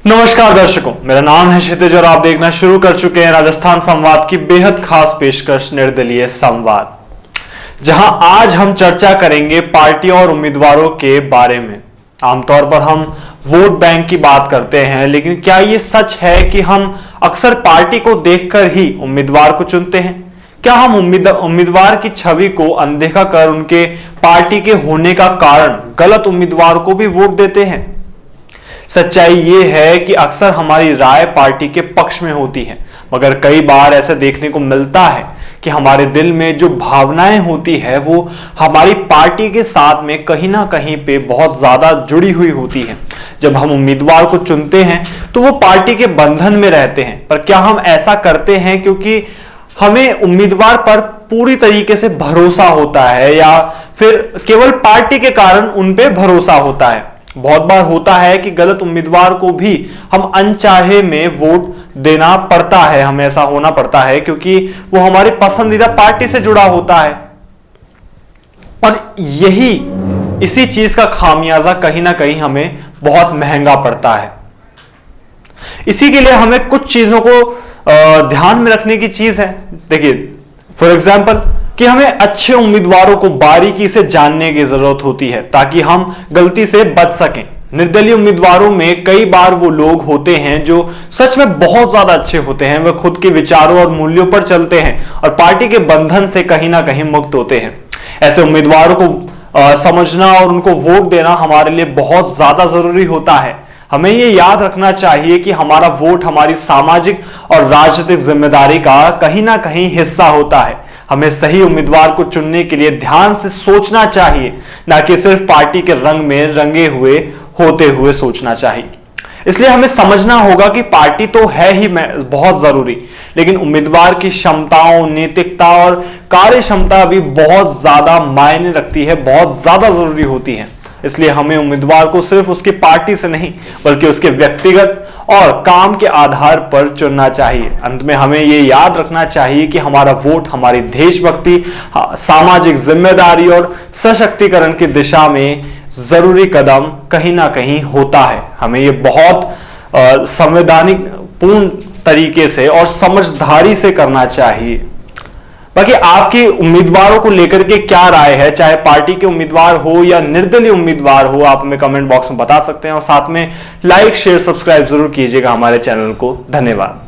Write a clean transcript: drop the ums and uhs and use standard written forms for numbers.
नमस्कार दर्शकों, मेरा नाम है क्षितिज और आप देखना शुरू कर चुके हैं राजस्थान संवाद की बेहद खास पेशकश निर्दलीय संवाद, जहां आज हम चर्चा करेंगे पार्टियों और उम्मीदवारों के बारे में। आमतौर पर हम वोट बैंक की बात करते हैं, लेकिन क्या ये सच है कि हम अक्सर पार्टी को देखकर ही उम्मीदवार को चुनते हैं? क्या हम उम्मीदवार की छवि को अनदेखा कर उनके पार्टी के होने का कारण गलत उम्मीदवार को भी वोट देते हैं? सच्चाई यह है कि अक्सर हमारी राय पार्टी के पक्ष में होती है, मगर कई बार ऐसा देखने को मिलता है कि हमारे दिल में जो भावनाएं होती है वो हमारी पार्टी के साथ में कहीं ना कहीं पे बहुत ज्यादा जुड़ी हुई होती है। जब हम उम्मीदवार को चुनते हैं तो वो पार्टी के बंधन में रहते हैं, पर क्या हम ऐसा करते हैं क्योंकि हमें उम्मीदवार पर पूरी तरीके से भरोसा होता है, या फिर केवल पार्टी के कारण उन पे भरोसा होता है? बहुत बार होता है कि गलत उम्मीदवार को भी हम अनचाहे में वोट देना पड़ता है, हमें ऐसा होना पड़ता है क्योंकि वो हमारी पसंदीदा पार्टी से जुड़ा होता है। और इसी चीज का खामियाजा कहीं ना कहीं हमें बहुत महंगा पड़ता है। इसी के लिए हमें कुछ चीजों को ध्यान में रखने की चीज है। देखिए, फॉर एग्जाम्पल कि हमें अच्छे उम्मीदवारों को बारीकी से जानने की जरूरत होती है ताकि हम गलती से बच सकें। निर्दलीय उम्मीदवारों में कई बार वो लोग होते हैं जो सच में बहुत ज्यादा अच्छे होते हैं, वे खुद के विचारों और मूल्यों पर चलते हैं और पार्टी के बंधन से कहीं ना कहीं मुक्त होते हैं। ऐसे उम्मीदवारों को समझना और उनको वोट देना हमारे लिए बहुत ज्यादा जरूरी होता है। हमें ये याद रखना चाहिए कि हमारा वोट हमारी सामाजिक और राजनीतिक जिम्मेदारी का कहीं ना कहीं हिस्सा होता है। हमें सही उम्मीदवार को चुनने के लिए ध्यान से सोचना चाहिए, ना कि सिर्फ पार्टी के रंग में रंगे हुए होते हुए सोचना चाहिए। इसलिए हमें समझना होगा कि पार्टी तो है ही बहुत जरूरी, लेकिन उम्मीदवार की क्षमताओं, नैतिकता और कार्य क्षमता भी बहुत ज्यादा मायने रखती है, बहुत ज्यादा जरूरी होती है। इसलिए हमें उम्मीदवार को सिर्फ उसकी पार्टी से नहीं बल्कि उसके व्यक्तिगत और काम के आधार पर चुनना चाहिए। अंत में हमें यह याद रखना चाहिए कि हमारा वोट हमारी देशभक्ति, सामाजिक जिम्मेदारी और सशक्तिकरण की दिशा में जरूरी कदम कहीं ना कहीं होता है। हमें यह बहुत संवैधानिक पूर्ण तरीके से और समझदारी से करना चाहिए। बाकी आपकी उम्मीदवारों को लेकर के क्या राय है, चाहे पार्टी के उम्मीदवार हो या निर्दलीय उम्मीदवार हो, आप हमें कमेंट बॉक्स में बता सकते हैं। और साथ में लाइक, शेयर, सब्सक्राइब जरूर कीजिएगा हमारे चैनल को। धन्यवाद।